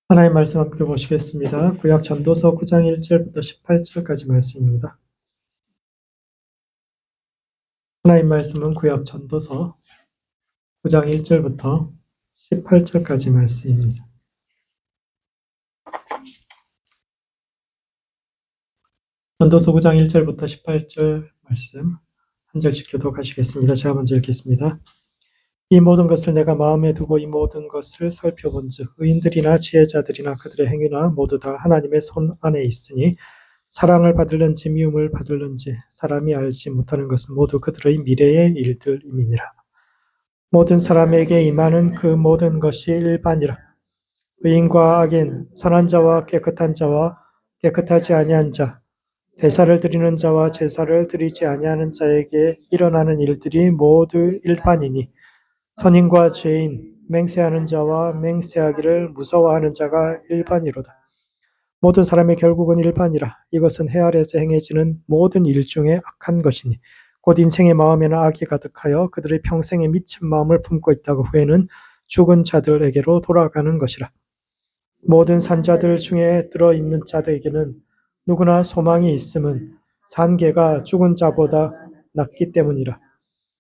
하나님 말씀 함께 보시겠습니다. 구약 전도서 9장 1절부터 18절까지 말씀입니다. 하나님 말씀은 구약 전도서 9장 1절부터 18절까지 말씀입니다. 전도서 9장 1절부터 18절 말씀 한 절씩 교독하시겠습니다. 제가 먼저 읽겠습니다. 이 모든 것을 내가 마음에 두고 이 모든 것을 살펴본즉 의인들이나 지혜자들이나 그들의 행위나 모두 다 하나님의 손 안에 있으니 사랑을 받을는지 미움을 받을는지 사람이 알지 못하는 것은 모두 그들의 미래의 일들임이니라. 모든 사람에게 임하는 그 모든 것이 일반이라. 의인과 악인, 선한 자와 깨끗한 자와 깨끗하지 아니한 자, 제사를 드리는 자와 제사를 드리지 아니하는 자에게 일어나는 일들이 모두 일반이니 선인과 죄인, 맹세하는 자와 맹세하기를 무서워하는 자가 일반이로다. 모든 사람의 결국은 일반이라. 이것은 해 아래에서 행해지는 모든 일 중에 악한 것이니 곧 인생의 마음에는 악이 가득하여 그들의 평생에 미친 마음을 품고 있다고 후에는 죽은 자들에게로 돌아가는 것이라. 모든 산자들 중에 들어있는 자들에게는 누구나 소망이 있음은 산개가 죽은 자보다 낫기 때문이라.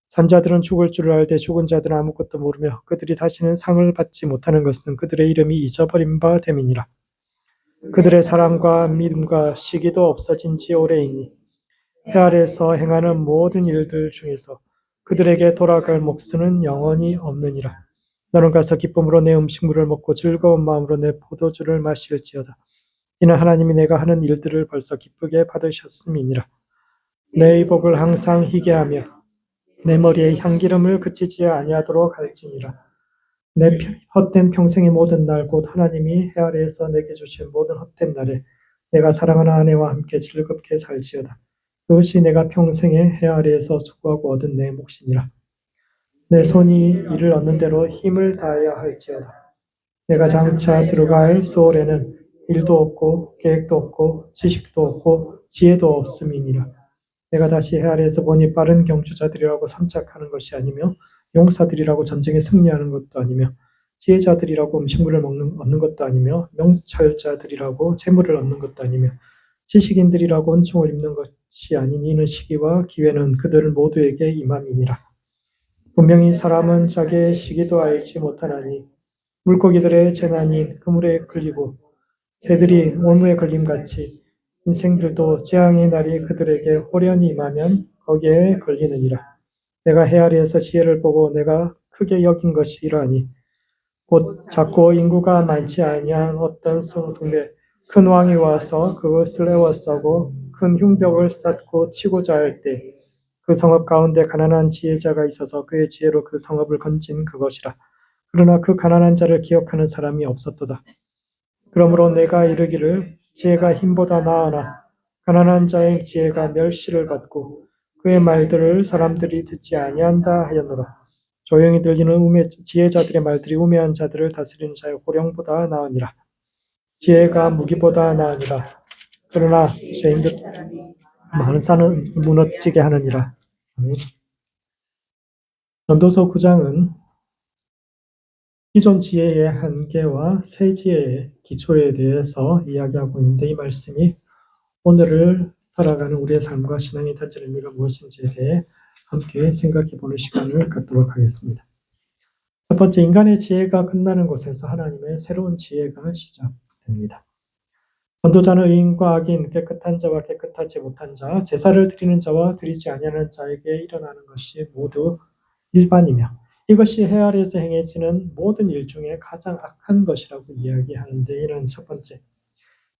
산자들은 죽을 줄을 알되 죽은 자들은 아무것도 모르며 그들이 다시는 상을 받지 못하는 것은 그들의 이름이 잊어버린 바 됨이니라. 그들의 사랑과 믿음과 시기도 없어진 지 오래이니 해 아래에서 행하는 모든 일들 중에서 그들에게 돌아갈 몫은 영원히 없느니라. 너는 가서 기쁨으로 내 음식물을 먹고 즐거운 마음으로 내 포도주를 마실지어다. 이는 하나님이 내가 하는 일들을 벌써 기쁘게 받으셨음이니라. 내 의복을 항상 희게 하며 내 머리에 향기름을 그치지 아니하도록 할지니라. 내 헛된 평생의 모든 날 곧 하나님이 해 아래에서 내게 주신 모든 헛된 날에 내가 사랑하는 아내와 함께 즐겁게 살지어다. 그것이 내가 평생에 해 아래에서 수고하고 얻은 내 몫이니라. 내 손이 이를 얻는 대로 힘을 다해야 할지어다. 내가 장차 들어갈 소홀에는 일도 없고 계획도 없고 지식도 없고 지혜도 없음이니라. 내가 다시 해 아래에서 보니 빠른 경주자들이라고 선착하는 것이 아니며 용사들이라고 전쟁에 승리하는 것도 아니며 지혜자들이라고 음식물을 얻는 것도 아니며 명철자들이라고 재물을 얻는 것도 아니며 지식인들이라고 은총을 입는 것이 아닌 이는 시기와 기회는 그들 모두에게 임함이니라. 분명히 사람은 자기의 시기도 알지 못하나니 물고기들의 재난이 그물에 걸리고 새들이 올무에 걸림같이 인생들도 재앙의 날이 그들에게 호련히 임하면 거기에 걸리느니라. 내가 해 아래에서 지혜를 보고 내가 크게 여긴 것이 이러하니 곧 작고 인구가 많지 아니한 어떤 성읍에 큰 왕이 와서 그것을 에워싸고 큰 흉벽을 쌓고 치고자 할 때 그 성읍 가운데 가난한 지혜자가 있어서 그의 지혜로 그 성읍을 건진 그것이라. 그러나 그 가난한 자를 기억하는 사람이 없었도다. 그러므로 내가 이르기를 지혜가 힘보다 나으나 가난한 자의 지혜가 멸시를 받고 그의 말들을 사람들이 듣지 아니한다 하였노라. 조용히 들리는 지혜자들의 말들이 우매한 자들을 다스리는 자의 호령보다 나으니라. 지혜가 무기보다 나으니라. 그러나 죄인들 많은 산은 무너지게 하느니라. 전도서 9장은 기존 지혜의 한계와 새 지혜의 기초에 대해서 이야기하고 있는데 이 말씀이 오늘을 살아가는 우리의 삶과 신앙의 단절 의미가 무엇인지에 대해 함께 생각해 보는 시간을 갖도록 하겠습니다. 첫 번째, 인간의 지혜가 끝나는 곳에서 하나님의 새로운 지혜가 시작됩니다. 전도자는 의인과 악인, 깨끗한 자와 깨끗하지 못한 자, 제사를 드리는 자와 드리지 아니하는 자에게 일어나는 것이 모두 일반이며 이것이 해 아래에서 행해지는 모든 일 중에 가장 악한 것이라고 이야기하는데 이는 첫 번째,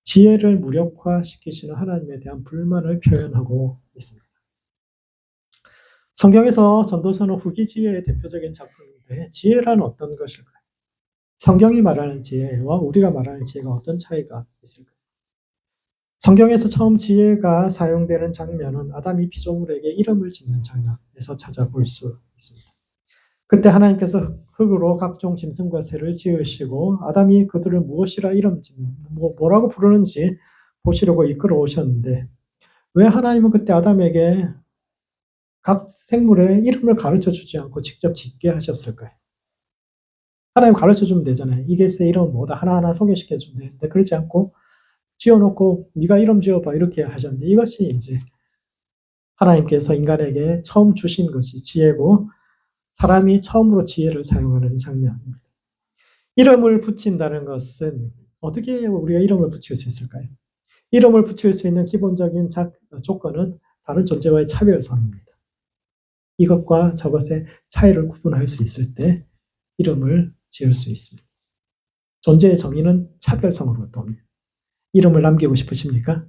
지혜를 무력화시키시는 하나님에 대한 불만을 표현하고 있습니다. 성경에서 전도서는 후기 지혜의 대표적인 작품인데 지혜란 어떤 것일까요? 성경이 말하는 지혜와 우리가 말하는 지혜가 어떤 차이가 있을까요? 성경에서 처음 지혜가 사용되는 장면은 아담이 피조물에게 이름을 짓는 장면에서 찾아볼 수 있습니다. 그때 하나님께서 흙으로 각종 짐승과 새를 지으시고 아담이 그들을 무엇이라 이름 짓는 뭐라고 부르는지 보시려고 이끌어 오셨는데 왜 하나님은 그때 아담에게 각 생물의 이름을 가르쳐 주지 않고 직접 짓게 하셨을까요? 하나님 가르쳐 주면 되잖아요. 이게 내 이름 뭐다 하나하나 소개시켜 주면 되는데 그렇지 않고 지어놓고 네가 이름 지어봐 이렇게 하셨는데 이것이 이제 하나님께서 인간에게 처음 주신 것이 지혜고 사람이 처음으로 지혜를 사용하는 장면입니다. 이름을 붙인다는 것은 어떻게 우리가 이름을 붙일 수 있을까요? 이름을 붙일 수 있는 기본적인 조건은 다른 존재와의 차별성입니다. 이것과 저것의 차이를 구분할 수 있을 때 이름을 지을 수 있습니다. 존재의 정의는 차별성으로부터 옵니다. 이름을 남기고 싶으십니까?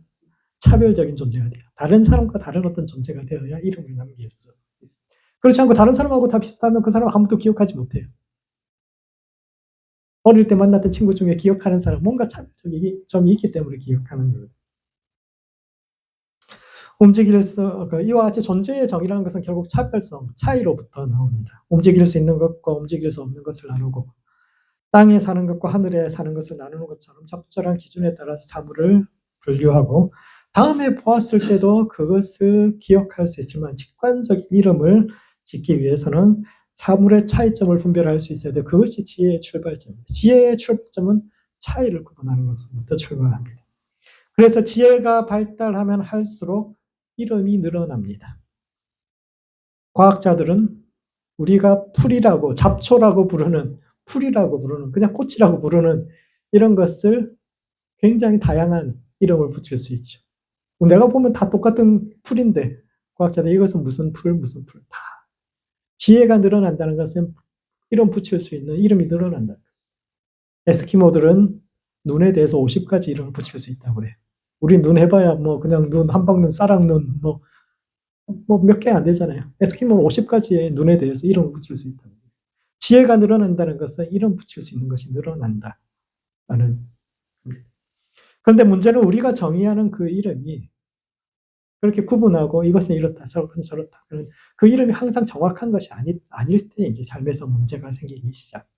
차별적인 존재가 돼요. 다른 사람과 다른 어떤 존재가 되어야 이름을 남길 수 있습니다. 그렇지 않고 다른 사람하고 다 비슷하면 그 사람 아무도 기억하지 못해요. 어릴 때 만났던 친구 중에 기억하는 사람 뭔가 차별적인 점이 있기 때문에 기억하는 거예요. 움직일 수, 이와 같이 존재의 정의라는 것은 결국 차별성, 차이로부터 나옵니다. 움직일 수 있는 것과 움직일 수 없는 것을 나누고 땅에 사는 것과 하늘에 사는 것을 나누는 것처럼 적절한 기준에 따라서 사물을 분류하고 다음에 보았을 때도 그것을 기억할 수 있을 만한 직관적인 이름을 짓기 위해서는 사물의 차이점을 분별할 수 있어야 돼요. 그것이 지혜의 출발점입니다. 지혜의 출발점은 차이를 구분하는 것으로부터 출발합니다. 그래서 지혜가 발달하면 할수록 이름이 늘어납니다. 과학자들은 우리가 풀이라고, 잡초라고 부르는, 풀이라고 부르는, 그냥 꽃이라고 부르는 이런 것을 굉장히 다양한 이름을 붙일 수 있죠. 내가 보면 다 똑같은 풀인데 과학자들 이것은 무슨 풀, 무슨 풀, 다. 지혜가 늘어난다는 것은 이름 붙일 수 있는 이름이 늘어난다. 에스키모들은 눈에 대해서 50가지 이름을 붙일 수 있다고 그래요. 우리 눈 해봐야 뭐 그냥 눈, 한방눈, 쌀랑눈, 뭐 몇 개 안 되잖아요. 에스키모는 50가지의 눈에 대해서 이름을 붙일 수 있다고. 지혜가 늘어난다는 것은 이름 붙일 수 있는 것이 늘어난다라는 겁니다. 그런데 문제는 우리가 정의하는 그 이름이 그렇게 구분하고 이것은 이렇다, 저것은 저렇다. 그 이름이 항상 정확한 것이 아닐 때 이제 삶에서 문제가 생기기 시작합니다.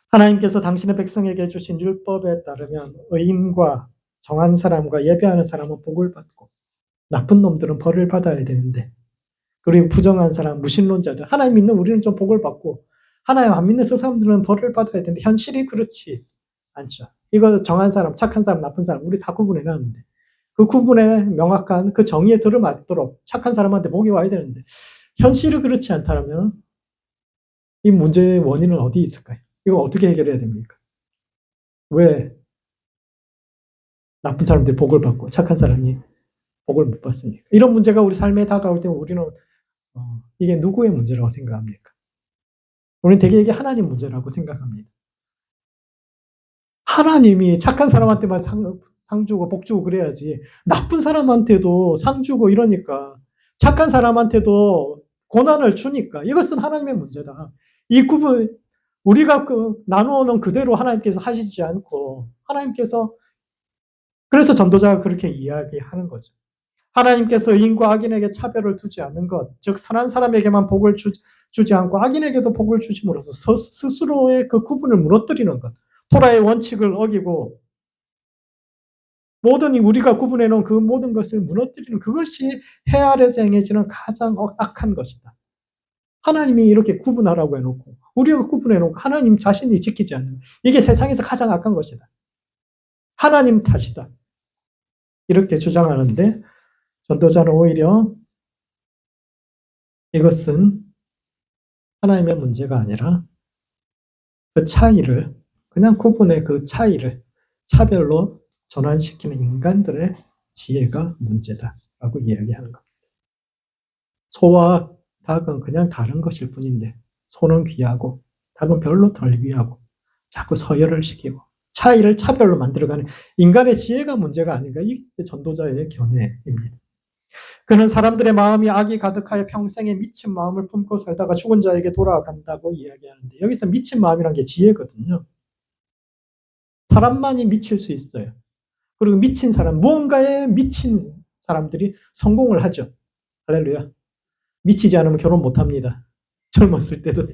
하나님께서 당신의 백성에게 주신 율법에 따르면 의인과 정한 사람과 예배하는 사람은 복을 받고 나쁜 놈들은 벌을 받아야 되는데 그리고 부정한 사람, 무신론자들, 하나님 믿는 우리는 좀 복을 받고 하나님 안 믿는 저 사람들은 벌을 받아야 되는데 현실이 그렇지 않죠. 이거 정한 사람, 착한 사람, 나쁜 사람 우리 다 구분해놨는데 그 구분에 명확한 그 정의에 들어맞도록 착한 사람한테 복이 와야 되는데 현실이 그렇지 않다면 이 문제의 원인은 어디 있을까요? 이거 어떻게 해결해야 됩니까? 왜 나쁜 사람들이 복을 받고 착한 사람이 복을 못 받습니까? 이런 문제가 우리 삶에 다가올 때 우리는 이게 누구의 문제라고 생각합니까? 우리는 되게 이게 하나님 문제라고 생각합니다. 하나님이 착한 사람한테만 상 주고 복 주고 그래야지 나쁜 사람한테도 상 주고 이러니까 착한 사람한테도 고난을 주니까 이것은 하나님의 문제다. 이 구분 우리가 나누어놓은 그대로 하나님께서 하시지 않고 하나님께서 그래서 전도자가 그렇게 이야기하는 거죠. 하나님께서 의인과 악인에게 차별을 두지 않는 것, 즉 선한 사람에게만 복을 주지 않고 악인에게도 복을 주심으로써 스스로의 그 구분을 무너뜨리는 것, 토라의 원칙을 어기고 모든 우리가 구분해 놓은 그 모든 것을 무너뜨리는 그것이 해 아래에서 행해지는 가장 악한 것이다. 하나님이 이렇게 구분하라고 해놓고 우리가 구분해 놓고 하나님 자신이 지키지 않는 이게 세상에서 가장 악한 것이다. 하나님 탓이다. 이렇게 주장하는데 전도자는 오히려 이것은 하나님의 문제가 아니라 그 차이를 그냥 구분의 그 차이를 차별로 전환시키는 인간들의 지혜가 문제다라고 이야기하는 겁니다. 소와 닭은 그냥 다른 것일 뿐인데 소는 귀하고 닭은 별로 덜 귀하고 자꾸 서열을 시키고 차이를 차별로 만들어가는 인간의 지혜가 문제가 아닌가 이게 전도자의 견해입니다. 그는 사람들의 마음이 악이 가득하여 평생에 미친 마음을 품고 살다가 죽은 자에게 돌아간다고 이야기하는데 여기서 미친 마음이란 게 지혜거든요. 사람만이 미칠 수 있어요. 그리고 미친 사람, 무언가에 미친 사람들이 성공을 하죠. 할렐루야. 미치지 않으면 결혼 못 합니다. 젊었을 때도.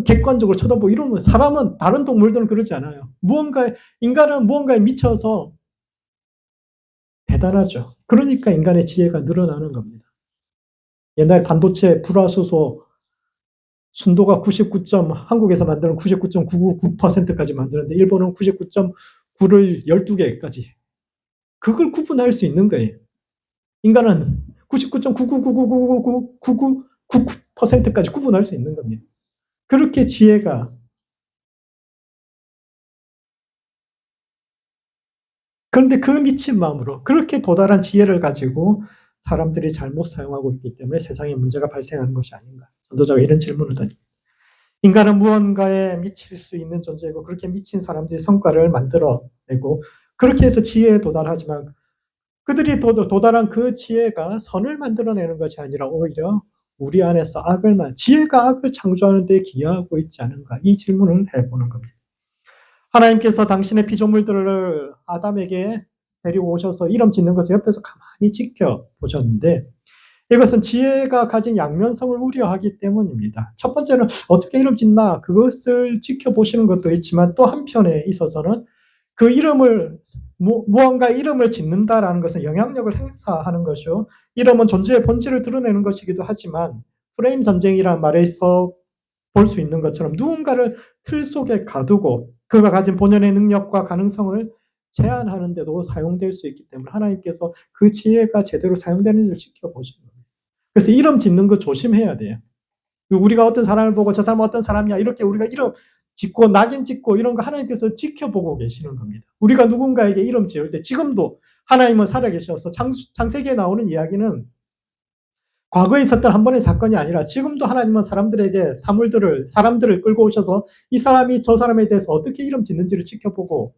객관적으로 쳐다보고 이러면 사람은 다른 동물들은 그러지 않아요. 인간은 무언가에 미쳐서 대단하죠. 그러니까 인간의 지혜가 늘어나는 겁니다. 옛날 반도체, 불화수소, 순도가 99. 한국에서 만드는 99.999%까지 만드는데 일본은 99.9를 12개까지. 그걸 구분할 수 있는 거예요. 인간은 99.999999999%까지 구분할 수 있는 겁니다. 그렇게 지혜가, 그런데 그 미친 마음으로 그렇게 도달한 지혜를 가지고 사람들이 잘못 사용하고 있기 때문에 세상에 문제가 발생하는 것이 아닌가. 전도자가 이런 질문을 던집니다. 인간은 무언가에 미칠 수 있는 존재이고 그렇게 미친 사람들이 성과를 만들어내고 그렇게 해서 지혜에 도달하지만 그들이 도달한 그 지혜가 선을 만들어내는 것이 아니라 오히려 우리 안에서 지혜가 악을 창조하는 데 기여하고 있지 않은가. 이 질문을 해보는 겁니다. 하나님께서 당신의 피조물들을 아담에게 데리고 오셔서 이름 짓는 것을 옆에서 가만히 지켜보셨는데 이것은 지혜가 가진 양면성을 우려하기 때문입니다. 첫 번째는 어떻게 이름 짓나 그것을 지켜보시는 것도 있지만 또 한편에 있어서는 그 이름을 무언가 이름을 짓는다라는 것은 영향력을 행사하는 것이요. 이름은 존재의 본질을 드러내는 것이기도 하지만 프레임 전쟁이라는 말에서 볼 수 있는 것처럼 누군가를 틀 속에 가두고 그가 가진 본연의 능력과 가능성을 제한하는 데도 사용될 수 있기 때문에 하나님께서 그 지혜가 제대로 사용되는지를 지켜보시는 겁니다. 그래서 이름 짓는 거 조심해야 돼요. 우리가 어떤 사람을 보고 저 사람은 어떤 사람이야 이렇게 우리가 이름 짓고 낙인 찍고 이런 거 하나님께서 지켜보고 계시는 겁니다. 우리가 누군가에게 이름 지을 때 지금도 하나님은 살아계셔서 창세기에 나오는 이야기는 과거에 있었던 한 번의 사건이 아니라 지금도 하나님은 사람들을 끌고 오셔서 이 사람이 저 사람에 대해서 어떻게 이름 짓는지를 지켜보고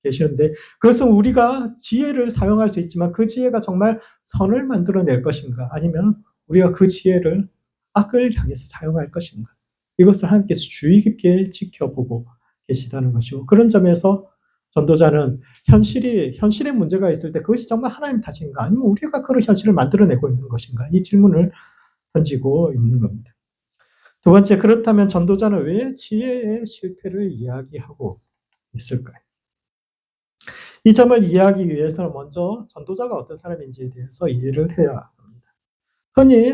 계시는데 그것은 우리가 지혜를 사용할 수 있지만 그 지혜가 정말 선을 만들어낼 것인가 아니면 우리가 그 지혜를 악을 향해서 사용할 것인가 이것을 하나님께서 주의 깊게 지켜보고 계시다는 것이고 그런 점에서 전도자는 현실에 문제가 있을 때 그것이 정말 하나님 탓인가 아니면 우리가 그런 현실을 만들어내고 있는 것인가 이 질문을 던지고 있는 겁니다. 두 번째, 그렇다면 전도자는 왜 지혜의 실패를 이야기하고 있을까요? 이 점을 이해하기 위해서는 먼저 전도자가 어떤 사람인지에 대해서 이해를 해야 합니다. 흔히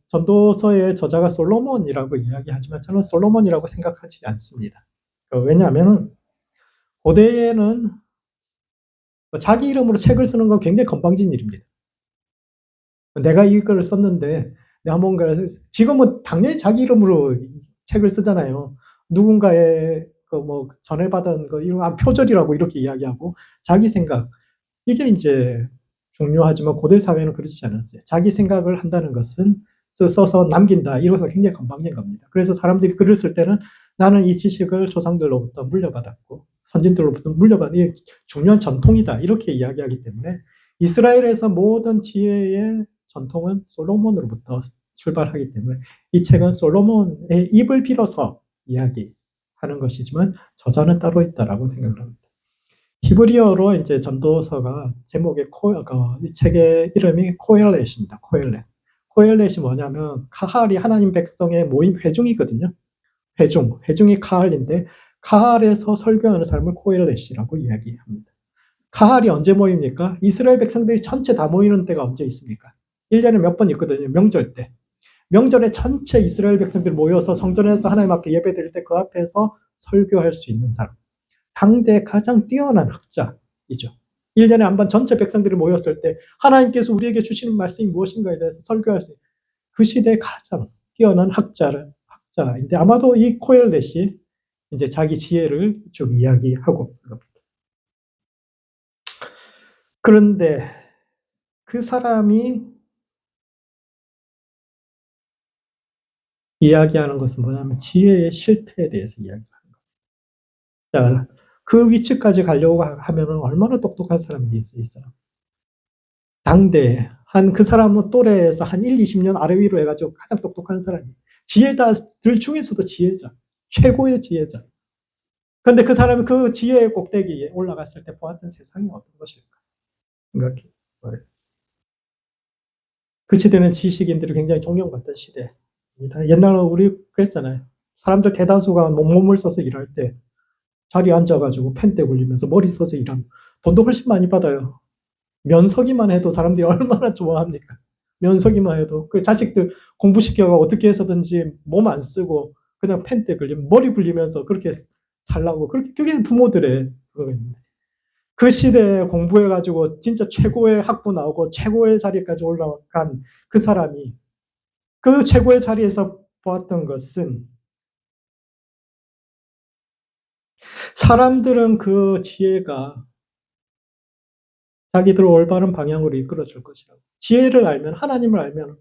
전도서의 저자가 솔로몬이라고 이야기하지만 저는 솔로몬이라고 생각하지 않습니다. 왜냐하면 고대에는 자기 이름으로 책을 쓰는 건 굉장히 건방진 일입니다. 내가 이걸 썼는데 내가 뭔가를 지금은 당연히 자기 이름으로 책을 쓰잖아요. 누군가의 전해받은 거 이런 표절이라고 이렇게 이야기하고 자기 생각 이게 이제 중요하지만 고대 사회는 그렇지 않았어요. 자기 생각을 한다는 것은 써서 남긴다. 이것은 굉장히 건방진 겁니다. 그래서 사람들이 글을 쓸 때는 나는 이 지식을 조상들로부터 물려받았고 선진들로부터 물려받은 이 중요한 전통이다. 이렇게 이야기하기 때문에 이스라엘에서 모든 지혜의 전통은 솔로몬으로부터 출발하기 때문에 이 책은 솔로몬의 입을 빌어서 이야기하는 것이지만 저자는 따로 있다라고 생각을 합니다. 히브리어로 이제 전도서가 제목의 이 책의 이름이 코엘렛입니다. 코엘렛. 코엘렛이 뭐냐면 카할이 하나님 백성의 모임 회중이거든요. 회중이 카할인데 카할에서 설교하는 사람을 코엘렛이라고 이야기합니다. 카할이 언제 모입니까? 이스라엘 백성들이 전체 다 모이는 때가 언제 있습니까? 1년에 몇 번 있거든요. 명절 때. 명절에 전체 이스라엘 백성들이 모여서 성전에서 하나님 앞에 예배드릴 때 그 앞에서 설교할 수 있는 사람. 당대 가장 뛰어난 학자이죠. 1년에 한 번 전체 백성들이 모였을 때 하나님께서 우리에게 주시는 말씀이 무엇인가에 대해서 설교할 수 있는 그 시대의 가장 뛰어난 학자인데 아마도 이 코엘렛이 이제 자기 지혜를 쭉 이야기하고 있습니다. 그런데 그 사람이 이야기하는 것은 뭐냐면 지혜의 실패에 대해서 이야기하는 거예요. 자, 그 위치까지 가려고 하면 얼마나 똑똑한 사람이 있어요. 당대 그 사람은 또래에서 한 1, 20년 아래 위로 해가지고 가장 똑똑한 사람이 지혜자들 중에서도 지혜자, 최고의 지혜자. 그런데 그 사람이 그 지혜의 꼭대기에 올라갔을 때 보았던 세상이 어떤 것일까 생각해 봐요. 그 시대는 지식인들이 굉장히 존경받던 시대입니다. 옛날에 우리 그랬잖아요. 사람들 대다수가 몸을 써서 일할 때 자리에 앉아가지고 펜대 굴리면서 머리 써서 일하면 돈도 훨씬 많이 받아요. 면서기만 해도 사람들이 얼마나 좋아합니까? 면석이만 해도. 그 자식들 공부시켜가 어떻게 해서든지 몸 안 쓰고 그냥 펜때 걸리면 머리 굴리면서 그렇게 살라고. 그게 부모들의 그거였는데. 그 시대에 공부해가지고 진짜 최고의 학부 나오고 최고의 자리까지 올라간 그 사람이 그 최고의 자리에서 보았던 것은 사람들은 그 지혜가 자기들을 올바른 방향으로 이끌어 줄 것이라고. 지혜를 알면, 하나님을 알면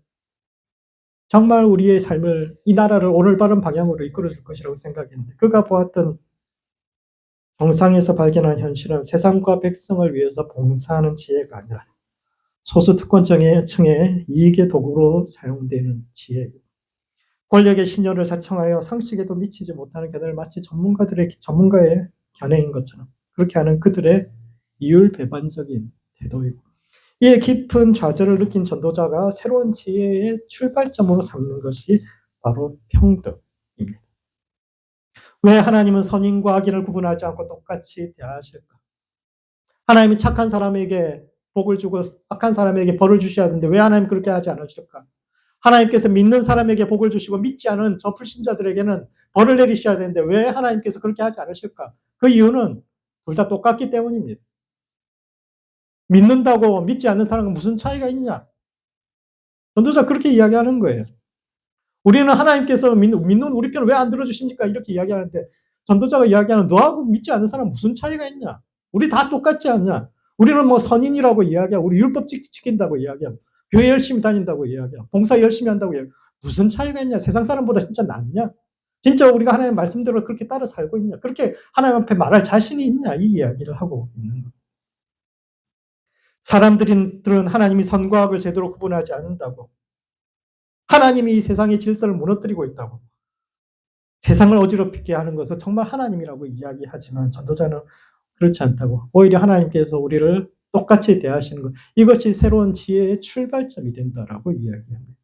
정말 우리의 삶을, 이 나라를 올바른 방향으로 이끌어 줄 것이라고 생각했는데, 그가 보았던 정상에서 발견한 현실은 세상과 백성을 위해서 봉사하는 지혜가 아니라 소수 특권층의 이익의 도구로 사용되는 지혜. 권력의 신여를 자청하여 상식에도 미치지 못하는 견해를 마치 전문가의 견해인 것처럼 그렇게 하는 그들의 이율배반적인 태도이고, 이에 깊은 좌절을 느낀 전도자가 새로운 지혜의 출발점으로 삼는 것이 바로 평등입니다. 왜 하나님은 선인과 악인을 구분하지 않고 똑같이 대하실까? 하나님이 착한 사람에게 복을 주고 악한 사람에게 벌을 주셔야 하는데 왜 하나님 그렇게 하지 않으실까? 하나님께서 믿는 사람에게 복을 주시고 믿지 않은 저 불신자들에게는 벌을 내리셔야 되는데 왜 하나님께서 그렇게 하지 않으실까? 그 이유는 둘 다 똑같기 때문입니다. 믿는다고 믿지 않는 사람은 무슨 차이가 있냐? 전도자 그렇게 이야기하는 거예요. 우리는 하나님께서 믿는 우리 편을 왜 안 들어주십니까? 이렇게 이야기하는데 전도자가 이야기하는 너하고 믿지 않는 사람 무슨 차이가 있냐? 우리 다 똑같지 않냐? 우리는 뭐 선인이라고 이야기하고 우리 율법 지킨다고 이야기하고 교회 열심히 다닌다고 이야기하고 봉사 열심히 한다고 이야기하고 무슨 차이가 있냐? 세상 사람보다 진짜 낫냐? 진짜 우리가 하나님 말씀대로 그렇게 따라 살고 있냐? 그렇게 하나님 앞에 말할 자신이 있냐? 이 이야기를 하고 있는 거예요. 사람들은 하나님이 선과 악을 제대로 구분하지 않는다고, 하나님이 이 세상의 질서를 무너뜨리고 있다고, 세상을 어지럽히게 하는 것은 정말 하나님이라고 이야기하지만 전도자는 그렇지 않다고, 오히려 하나님께서 우리를 똑같이 대하시는 것, 이것이 새로운 지혜의 출발점이 된다라고 이야기합니다.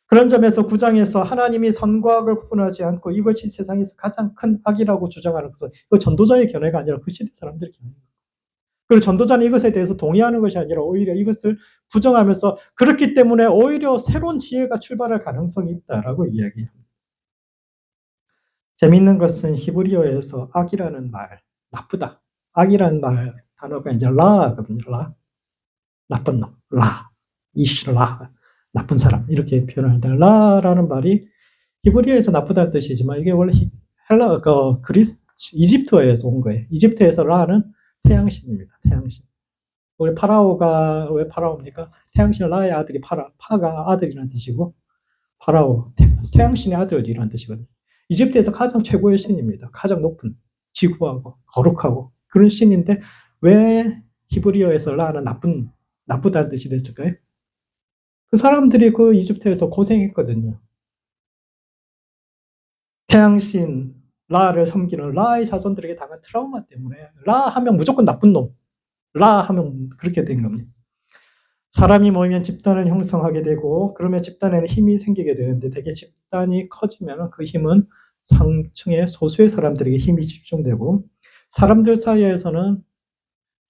그런 점에서 9장에서 하나님이 선과 악을 구분하지 않고 이것이 세상에서 가장 큰 악이라고 주장하는 것은 그 전도자의 견해가 아니라 그 시대 사람들의 견해입니다. 그리고 전도자는 이것에 대해서 동의하는 것이 아니라 오히려 이것을 부정하면서 그렇기 때문에 오히려 새로운 지혜가 출발할 가능성이 있다라고 이야기합니다. 재미있는 것은 히브리어에서 악이라는 말, 나쁘다. 악이라는 말, 단어가 이제 라거든요. 라. 나쁜 놈. 라. 이시라. 나쁜 사람. 이렇게 표현하는데, 라라는 말이 히브리어에서 나쁘다는 뜻이지만 이게 원래 이집트어에서 온 거예요. 이집트에서 라는 태양신입니다. 태양신. 우리 파라오가 왜 파라오입니까? 태양신은 라의 아들이 파가 아들이라는 뜻이고 파라오, 태양신의 아들이라는 뜻이거든요. 이집트에서 가장 최고의 신입니다. 가장 높은, 지구하고 거룩하고 그런 신인데 왜 히브리어에서 라는 나쁘다는 뜻이 됐을까요? 그 사람들이 그 이집트에서 고생했거든요. 태양신 라를 섬기는 라의 자손들에게 당한 트라우마 때문에 라 하면 무조건 나쁜 놈, 라 하면 그렇게 된 겁니다. 사람이 모이면 집단을 형성하게 되고 그러면 집단에는 힘이 생기게 되는데 대개 집단이 커지면 그 힘은 상층의 소수의 사람들에게 힘이 집중되고 사람들 사이에서는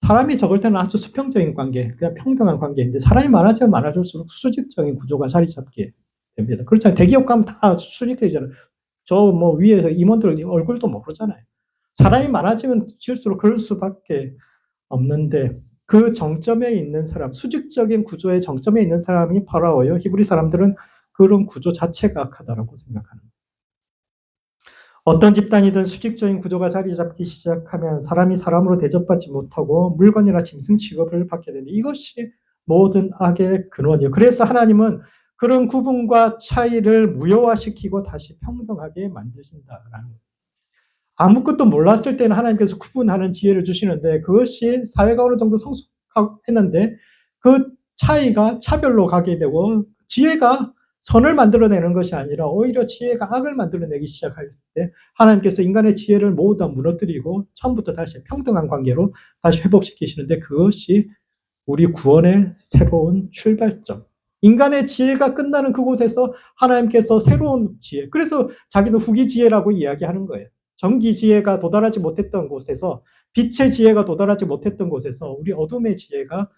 사람이 적을 때는 아주 수평적인 관계, 그냥 평등한 관계인데 사람이 많아지면 많아질수록 수직적인 구조가 자리 잡게 됩니다. 그렇잖아요. 대기업 가면 다 수직적이잖아요. 저 뭐 위에서 임원들 얼굴도 모르잖아요. 사람이 많아지면 질수록 그럴 수밖에 없는데 그 정점에 있는 사람, 수직적인 구조의 정점에 있는 사람이 파라오예요. 히브리 사람들은 그런 구조 자체가 악하다고 생각하는 거예요. 어떤 집단이든 수직적인 구조가 자리 잡기 시작하면 사람이 사람으로 대접받지 못하고 물건이나 짐승 취급을 받게 되는데 이것이 모든 악의 근원이에요. 그래서 하나님은 그런 구분과 차이를 무효화시키고 다시 평등하게 만드신다라는 거예요. 아무것도 몰랐을 때는 하나님께서 구분하는 지혜를 주시는데 그것이 사회가 어느 정도 성숙했는데 그 차이가 차별로 가게 되고 지혜가 선을 만들어내는 것이 아니라 오히려 지혜가 악을 만들어내기 시작할 때 하나님께서 인간의 지혜를 모두 다 무너뜨리고 처음부터 다시 평등한 관계로 다시 회복시키시는데 그것이 우리 구원의 새로운 출발점. 인간의 지혜가 끝나는 그곳에서 하나님께서 새로운 지혜, 그래서 자기는 후기 지혜라고 이야기하는 거예요. 전기 지혜가 도달하지 못했던 곳에서 빛의 지혜가 도달하지 못했던 곳에서 우리 어둠의 지혜가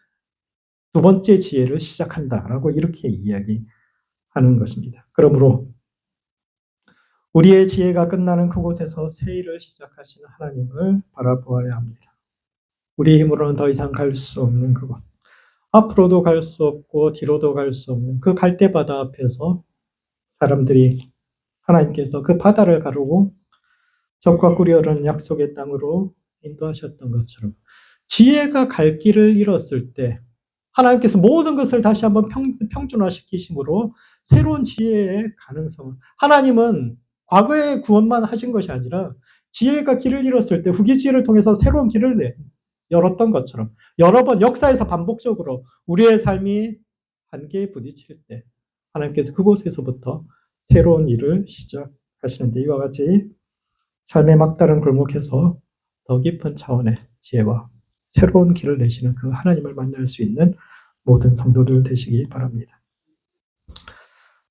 두 번째 지혜를 시작한다라고 이렇게 이야기하는 것입니다. 그러므로 우리의 지혜가 끝나는 그곳에서 새 일을 시작하시는 하나님을 바라보아야 합니다. 우리 힘으로는 더 이상 갈 수 없는 그곳, 앞으로도 갈 수 없고 뒤로도 갈 수 없는 그 갈대바다 앞에서 사람들이 하나님께서 그 바다를 가르고 적과 꿀이 흐르는 약속의 땅으로 인도하셨던 것처럼 지혜가 갈 길을 잃었을 때 하나님께서 모든 것을 다시 한번 평준화시키심으로 새로운 지혜의 가능성을, 하나님은 과거의 구원만 하신 것이 아니라 지혜가 길을 잃었을 때 후기 지혜를 통해서 새로운 길을 열었던 것처럼 여러 번 역사에서 반복적으로 우리의 삶이 한계에 부딪힐 때 하나님께서 그곳에서부터 새로운 일을 시작하시는데, 이와 같이 삶의 막다른 골목에서 더 깊은 차원의 지혜와 새로운 길을 내시는 그 하나님을 만날 수 있는 모든 성도들 되시기 바랍니다.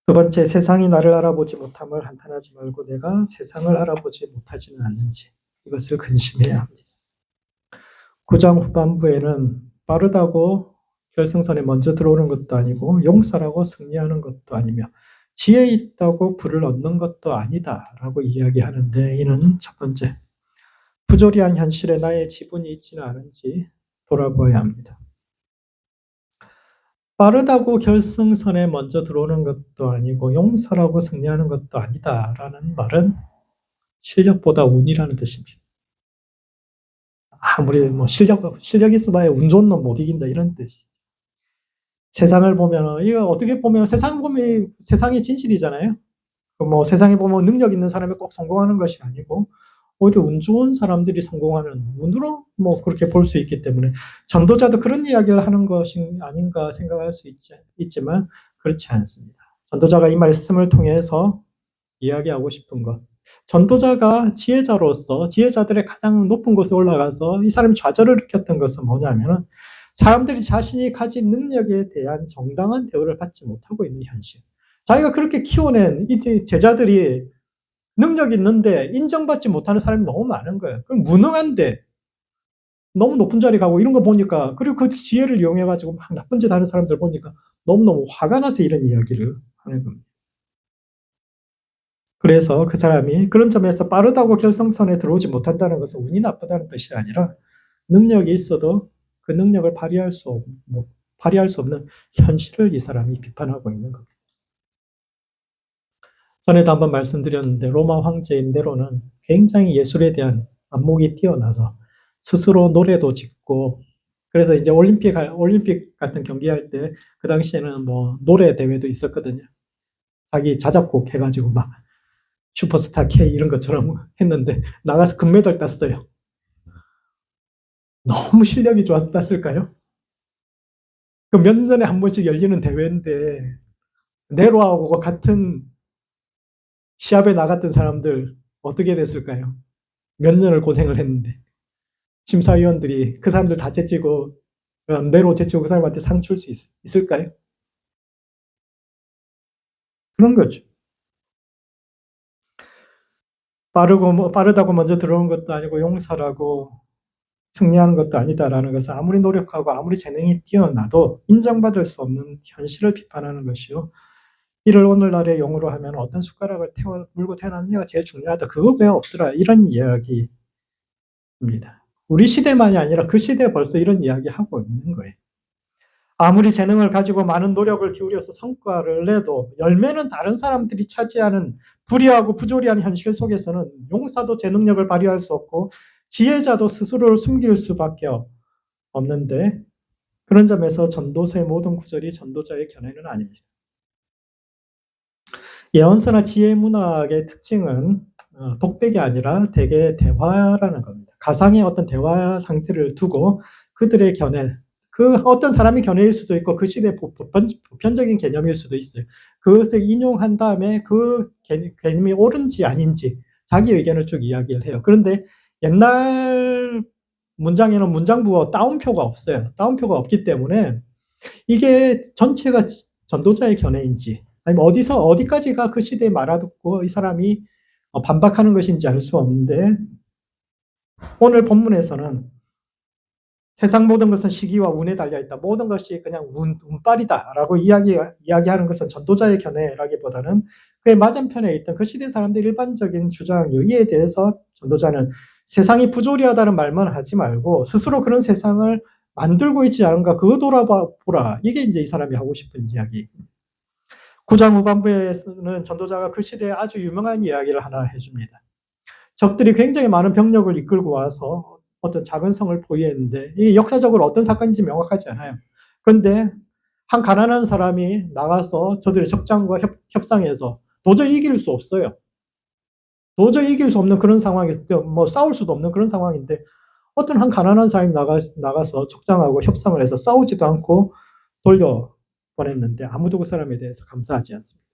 두 번째, 세상이 나를 알아보지 못함을 한탄하지 말고 내가 세상을 알아보지 못하지는 않는지 이것을 근심해야 합니다. 9장 후반부에는 빠르다고 결승선에 먼저 들어오는 것도 아니고 용사라고 승리하는 것도 아니며 지혜 있다고 부를 얻는 것도 아니다라고 이야기하는데, 이는 첫 번째, 부조리한 현실에 나의 지분이 있지는 않은지 돌아보아야 합니다. 빠르다고 결승선에 먼저 들어오는 것도 아니고 용사라고 승리하는 것도 아니다라는 말은 실력보다 운이라는 뜻입니다. 아무리 실력 있어봐야 운 좋은 놈 못 이긴다 이런 뜻이죠. 세상을 보면, 이거 어떻게 보면 세상이 진실이잖아요. 세상에 보면 능력 있는 사람이 꼭 성공하는 것이 아니고 오히려 운 좋은 사람들이 성공하는, 운으로 그렇게 볼 수 있기 때문에 전도자도 그런 이야기를 하는 것이 아닌가 생각할 수 있지만 그렇지 않습니다. 전도자가 이 말씀을 통해서 이야기하고 싶은 것, 전도자가 지혜자로서 지혜자들의 가장 높은 곳에 올라가서 이 사람이 좌절을 일으켰던 것은 뭐냐면 사람들이 자신이 가진 능력에 대한 정당한 대우를 받지 못하고 있는 현실. 자기가 그렇게 키워낸 이 제자들이 능력 있는데 인정받지 못하는 사람이 너무 많은 거예요. 그럼 무능한데 너무 높은 자리 가고 이런 거 보니까, 그리고 그 지혜를 이용해가지고 막 나쁜 짓 하는 사람들 보니까 너무너무 화가 나서 이런 이야기를 하는 겁니다. 그래서 그 사람이 그런 점에서 빠르다고 결승선에 들어오지 못한다는 것은 운이 나쁘다는 뜻이 아니라 능력이 있어도 그 능력을 발휘할 수 없는 현실을 이 사람이 비판하고 있는 겁니다. 전에도 한번 말씀드렸는데 로마 황제인 네로는 굉장히 예술에 대한 안목이 뛰어나서 스스로 노래도 짓고, 그래서 이제 올림픽 같은 경기할 때 그 당시에는 노래 대회도 있었거든요. 자기 자작곡 해가지고 막 슈퍼스타 K 이런 것처럼 했는데 나가서 금메달 땄어요. 너무 실력이 좋았을까요? 그 몇 년에 한 번씩 열리는 대회인데 네로하고 같은 시합에 나갔던 사람들 어떻게 됐을까요? 몇 년을 고생을 했는데 심사위원들이 그 사람들 다 제치고 네로 제치고 그 사람한테 상 줄 수 있을까요? 그런 거죠. 빠르다고 먼저 들어온 것도 아니고 용사라고 승리하는 것도 아니다라는 것은 아무리 노력하고 아무리 재능이 뛰어나도 인정받을 수 없는 현실을 비판하는 것이요. 이를 오늘날의 용어로 하면 어떤 숟가락을 물고 태어났느냐가 제일 중요하다. 그거 왜 없더라. 이런 이야기입니다. 우리 시대만이 아니라 그 시대에 벌써 이런 이야기 하고 있는 거예요. 아무리 재능을 가지고 많은 노력을 기울여서 성과를 내도 열매는 다른 사람들이 차지하는 불의하고 부조리한 현실 속에서는 용사도 제 능력을 발휘할 수 없고 지혜자도 스스로를 숨길 수밖에 없는데, 그런 점에서 전도서의 모든 구절이 전도자의 견해는 아닙니다. 예언서나 지혜 문학의 특징은 독백이 아니라 대개 대화라는 겁니다. 가상의 어떤 대화 상태를 두고 그들의 견해, 그 어떤 사람의 견해일 수도 있고 그 시대의 보편적인 개념일 수도 있어요. 그것을 인용한 다음에 그 개념이 옳은지 아닌지 자기 의견을 쭉 이야기를 해요. 그런데 옛날 문장에는 문장부와 따옴표가 없어요. 따옴표가 없기 때문에 이게 전체가 전도자의 견해인지 아니면 어디까지가 그 시대에 말아듣고 이 사람이 반박하는 것인지 알 수 없는데, 오늘 본문에서는 세상 모든 것은 시기와 운에 달려있다. 모든 것이 그냥 운빨이다라고 이야기하는 것은 전도자의 견해라기보다는 그의 맞은편에 있던 그 시대 사람들의 일반적인 주장이요. 이에 대해서 전도자는 세상이 부조리하다는 말만 하지 말고 스스로 그런 세상을 만들고 있지 않은가 그거 돌아보라. 이게 이제 이 사람이 하고 싶은 이야기. 9장 후반부에는 전도자가 그 시대에 아주 유명한 이야기를 하나 해줍니다. 적들이 굉장히 많은 병력을 이끌고 와서 어떤 작은 성을 포위했는데 이게 역사적으로 어떤 사건인지 명확하지 않아요. 그런데 한 가난한 사람이 나가서 저들의 적장과 협상해서 도저히 이길 수 없어요. 도저히 이길 수 없는 그런 상황에서 뭐 싸울 수도 없는 그런 상황인데 어떤 한 가난한 사람이 나가서 적장하고 협상을 해서 싸우지도 않고 돌려보냈는데 아무도 그 사람에 대해서 감사하지 않습니다.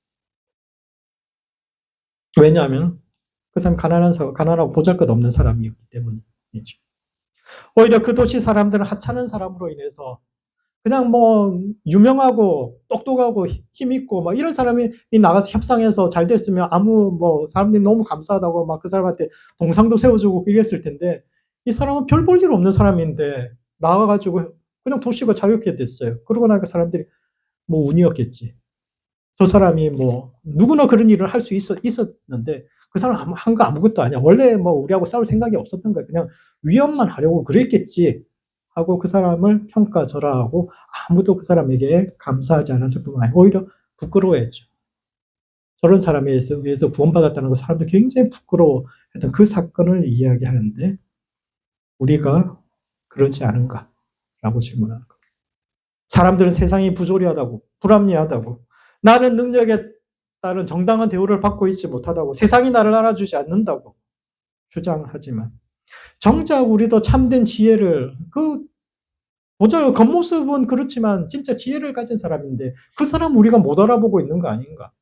왜냐하면 그 사람 가난하고 보잘것없는 사람이었기 때문이죠. 오히려 그 도시 사람들은 하찮은 사람으로 인해서 그냥 뭐 유명하고 똑똑하고 힘있고 막 이런 사람이 나가서 협상해서 잘 됐으면 아무 뭐 사람들이 너무 감사하다고 막 그 사람한테 동상도 세워주고 이랬을 텐데 이 사람은 별 볼 일 없는 사람인데 나와가지고 그냥 도시가 자유롭게 됐어요. 그러고 나니까 사람들이 뭐 운이었겠지. 저 사람이 뭐 누구나 그런 일을 할 수 있었는데 그 사람 한 거 아무것도 아니야. 원래 뭐 우리하고 싸울 생각이 없었던 거야. 그냥 위협만 하려고 그랬겠지 하고 그 사람을 평가절하하고 아무도 그 사람에게 감사하지 않았을 뿐만 아니라 오히려 부끄러워했죠. 저런 사람에 의해서 구원받았다는 거 사람들 굉장히 부끄러워했던 그 사건을 이야기하는데 우리가 그러지 않은가라고 질문하는 겁니다. 사람들은 세상이 부조리하다고 불합리하다고 나는 능력에 따른 정당한 대우를 받고 있지 못하다고 세상이 나를 알아주지 않는다고 주장하지만 정작 우리도 참된 지혜를 보자 겉모습은 그렇지만 진짜 지혜를 가진 사람인데 그 사람 우리가 못 알아보고 있는 거 아닌가?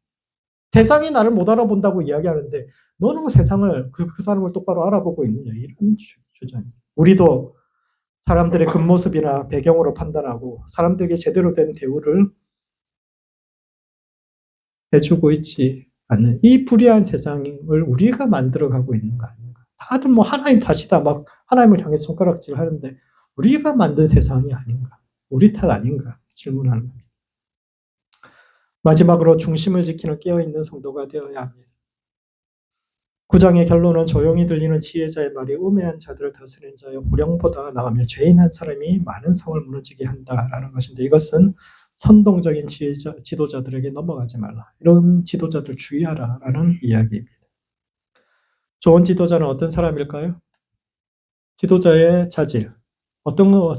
세상이 나를 못 알아본다고 이야기하는데 너는 그 세상을 그 사람을 똑바로 알아보고 있느냐 이런 주장. 우리도 사람들의 겉모습이나 배경으로 판단하고 사람들에게 제대로 된 대우를 해주고 있지 않는 이 불의한 세상을 우리가 만들어가고 있는 거 아닌가? 다들 뭐 하나님 탓이다 막 하나님을 향해 손가락질 하는데 우리가 만든 세상이 아닌가? 우리 탓 아닌가? 질문하는 겁니다. 마지막으로 중심을 지키는 깨어있는 성도가 되어야 합니다. 9장의 결론은 조용히 들리는 지혜자의 말이 우매한 자들을 다스리는 자의 호령보다 나으며 죄인 한 사람이 많은 성을 무너지게 한다라는 것인데 이것은 선동적인 지도자들에게 넘어가지 말라. 이런 지도자들 주의하라라는 이야기입니다. 좋은 지도자는 어떤 사람일까요? 지도자의 자질.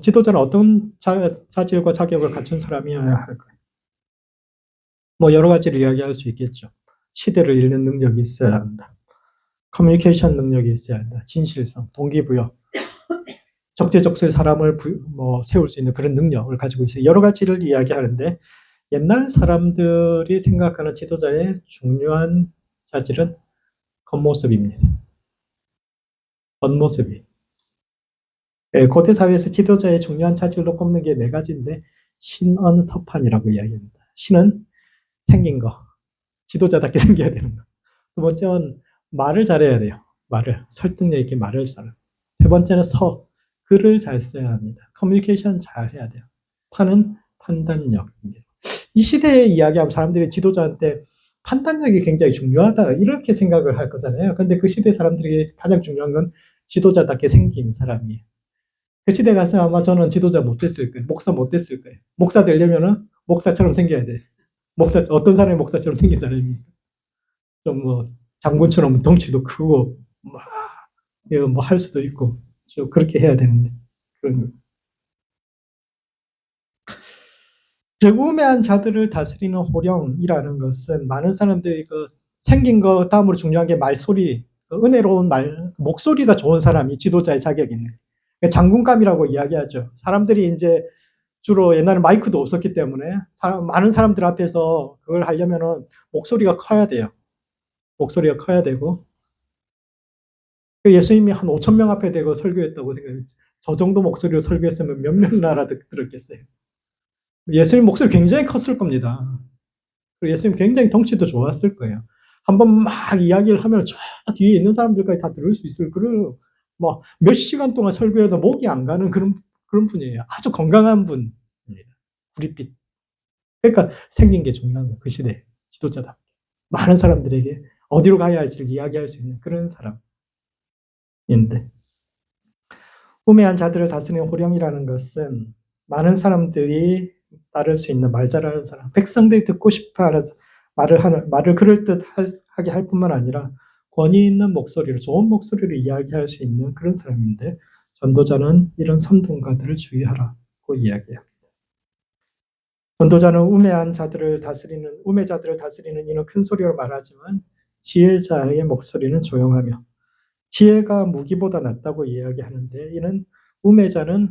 지도자는 어떤 자질과 자격을 갖춘 사람이어야 할까요? 뭐 여러 가지를 이야기할 수 있겠죠. 시대를 읽는 능력이 있어야 한다. 커뮤니케이션 능력이 있어야 한다. 진실성, 동기부여, 적재적소에 사람을 세울 수 있는 그런 능력을 가지고 있어요. 여러 가지를 이야기하는데 옛날 사람들이 생각하는 지도자의 중요한 자질은 겉모습입니다. 겉모습이. 고대 사회에서 지도자의 중요한 자질로 꼽는 게 네 가지인데 신언서판이라고 이야기합니다. 신은 생긴 거, 지도자답게 생겨야 되는 거. 두 번째는 말을 잘해야 돼요. 설득력 있게 말을 잘해요. 세 번째는 글을 잘 써야 합니다. 커뮤니케이션 잘 해야 돼요. 판은 판단력입니다. 이 시대에 이야기하면 사람들이 지도자한테 판단력이 굉장히 중요하다 이렇게 생각을 할 거잖아요. 그런데 그 시대 사람들에게 가장 중요한 건 지도자답게 생긴 사람이에요. 그 시대 가서 아마 저는 지도자 못 됐을 거예요. 목사 못 됐을 거예요. 목사 되려면은 목사처럼 생겨야 돼. 어떤 사람이 목사처럼 생긴 사람입니까? 좀 장군처럼 덩치도 크고 뭐 할 수도 있고 좀 그렇게 해야 되는데 우매한 자들을 다스리는 호령이라는 것은 많은 사람들이 생긴 거 다음으로 중요한 게 말소리, 은혜로운 목소리가 좋은 사람이 지도자의 자격이 있는 거예요. 장군감이라고 이야기하죠. 사람들이 이제 주로 옛날에 마이크도 없었기 때문에 많은 사람들 앞에서 그걸 하려면은 목소리가 커야 돼요. 목소리가 커야 되고 예수님이 한 5천 명 앞에 대고 설교했다고 생각했죠. 저 정도 목소리로 설교했으면 몇 명이나 알아들었겠어요. 예수님 목소리 굉장히 컸을 겁니다. 그리고 예수님 굉장히 덩치도 좋았을 거예요. 한번 막 이야기를 하면 저 뒤에 있는 사람들까지 다 들을 수 있을 그런 몇 시간 동안 설교해도 목이 안 가는 그런 그런 분이에요. 아주 건강한 분입니다. 구릿빛. 그러니까 생긴 게 중요한 거예요. 그 시대 지도자다. 많은 사람들에게 어디로 가야 할지를 이야기할 수 있는 그런 사람인데, 우매한 자들을 다스리는 호령이라는 것은 많은 사람들이 따를 수 있는 말 잘하는 사람, 백성들이 듣고 싶어하는 말을 그럴듯하게 할 뿐만 아니라 권위 있는 목소리로, 좋은 목소리로 이야기할 수 있는 그런 사람인데, 전도자는 이런 선동가들을 주의하라고 이야기해요. 전도자는 우매자들을 다스리는 이는 큰 소리로 말하지만 지혜자의 목소리는 조용하며, 지혜가 무기보다 낫다고 이야기하는데, 이는 우매자는,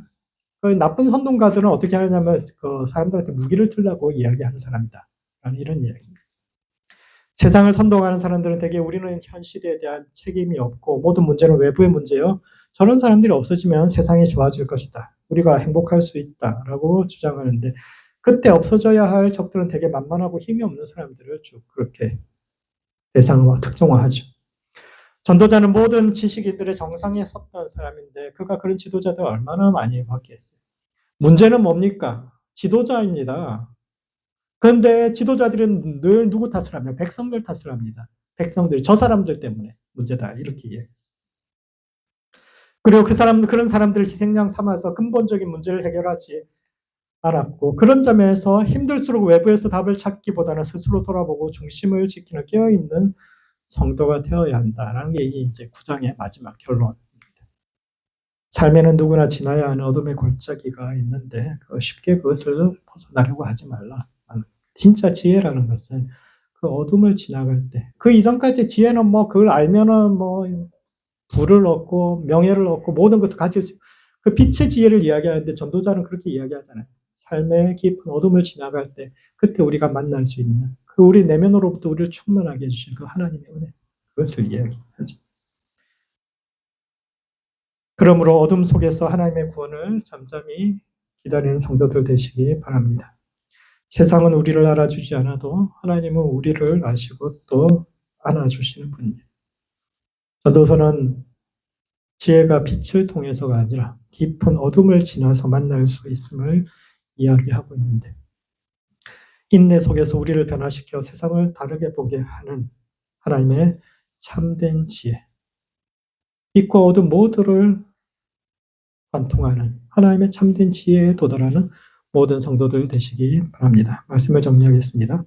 나쁜 선동가들은 어떻게 하냐면 사람들한테 무기를 틀라고 이야기하는 사람이다 라는 이런 이야기입니다. 세상을 선동하는 사람들은 대개 우리는 현 시대에 대한 책임이 없고 모든 문제는 외부의 문제요, 저런 사람들이 없어지면 세상이 좋아질 것이다, 우리가 행복할 수 있다라고 주장하는데, 그때 없어져야 할 적들은 되게 만만하고 힘이 없는 사람들을 쭉 그렇게 대상화, 특정화하죠. 전도자는 모든 지식인들의 정상에 섰던 사람인데, 그가 그런 지도자들 얼마나 많이 봤겠어요. 문제는 뭡니까? 지도자입니다. 그런데 지도자들은 늘 누구 탓을 합니까? 백성들 탓을 합니다. 백성들, 저 사람들 때문에 문제다, 이렇게 얘기해요. 그리고 그런 사람들을 희생양 삼아서 근본적인 문제를 해결하지 않았고, 그런 점에서 힘들수록 외부에서 답을 찾기보다는 스스로 돌아보고 중심을 지키는 깨어있는 성도가 되어야 한다라는 게 이제 9장의 마지막 결론입니다. 삶에는 누구나 지나야 하는 어둠의 골짜기가 있는데 쉽게 그것을 벗어나려고 하지 말라. 진짜 지혜라는 것은 그 어둠을 지나갈 때, 그 이전까지 지혜는 그걸 알면은 부를 얻고 명예를 얻고 모든 것을 가질 수, 그 빛의 지혜를 이야기하는데 전도자는 그렇게 이야기하잖아요. 삶의 깊은 어둠을 지나갈 때 그때 우리가 만날 수 있는 그 우리 내면으로부터 우리를 충만하게 해주신 그 하나님의 은혜, 그것을 이야기하죠. 그러므로 어둠 속에서 하나님의 구원을 잠잠히 기다리는 성도들 되시기 바랍니다. 세상은 우리를 알아주지 않아도 하나님은 우리를 아시고 또 안아주시는 분입니다. 전도서는 지혜가 빛을 통해서가 아니라 깊은 어둠을 지나서 만날 수 있음을 이야기하고 있는데, 인내 속에서 우리를 변화시켜 세상을 다르게 보게 하는 하나님의 참된 지혜, 빛과 어둠 모두를 관통하는 하나님의 참된 지혜에 도달하는 모든 성도들 되시기 바랍니다. 말씀을 정리하겠습니다.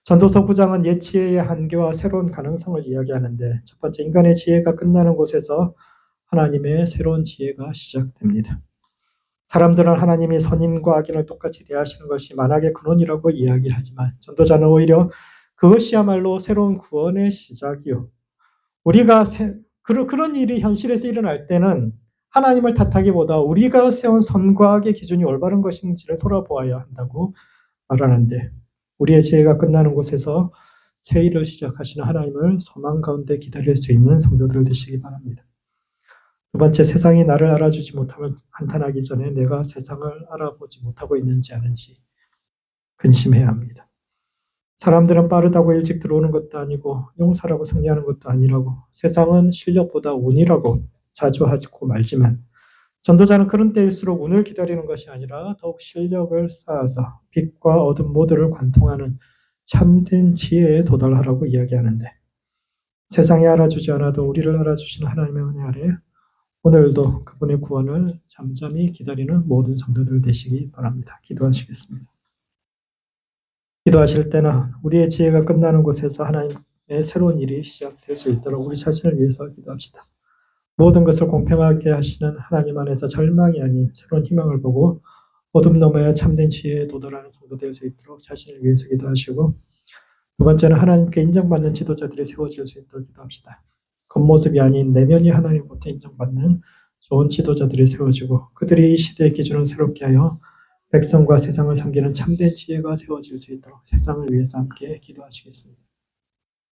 전도서 9장은 옛 지혜의 한계와 새로운 가능성을 이야기하는데, 첫 번째, 인간의 지혜가 끝나는 곳에서 하나님의 새로운 지혜가 시작됩니다. 사람들은 하나님이 선인과 악인을 똑같이 대하시는 것이 만악의 근원이라고 이야기하지만, 전도자는 오히려 그것이야말로 새로운 구원의 시작이요, 우리가 그런 일이 현실에서 일어날 때는 하나님을 탓하기보다 우리가 세운 선과 악의 기준이 올바른 것인지를 돌아보아야 한다고 말하는데, 우리의 지혜가 끝나는 곳에서 새 일을 시작하시는 하나님을 소망 가운데 기다릴 수 있는 성도들 되시기 바랍니다. 두 번째, 세상이 나를 알아주지 못하면 한탄하기 전에 내가 세상을 알아보지 못하고 있는지 아는지 근심해야 합니다. 사람들은 빠르다고 일찍 들어오는 것도 아니고 용사라고 승리하는 것도 아니라고, 세상은 실력보다 운이라고 자주 하고 말지만, 전도자는 그런 때일수록 운을 기다리는 것이 아니라 더욱 실력을 쌓아서 빛과 어둠 모두를 관통하는 참된 지혜에 도달하라고 이야기하는데, 세상이 알아주지 않아도 우리를 알아주시는 하나님의 은혜 아래 오늘도 그분의 구원을 잠잠히 기다리는 모든 성도들 되시기 바랍니다. 기도하시겠습니다. 기도하실 때는 우리의 지혜가 끝나는 곳에서 하나님의 새로운 일이 시작될 수 있도록 우리 자신을 위해서 기도합시다. 모든 것을 공평하게 하시는 하나님 안에서 절망이 아닌 새로운 희망을 보고 어둠 너머의 참된 지혜에 도달하는 성도 될 수 있도록 자신을 위해서 기도하시고, 두 번째는 하나님께 인정받는 지도자들이 세워질 수 있도록 기도합시다. 겉모습이 아닌 내면이 하나님부터 인정받는 좋은 지도자들이 세워지고, 그들이 이 시대의 기준을 새롭게 하여 백성과 세상을 섬기는 참된 지혜가 세워질 수 있도록 세상을 위해서 함께 기도하시겠습니다.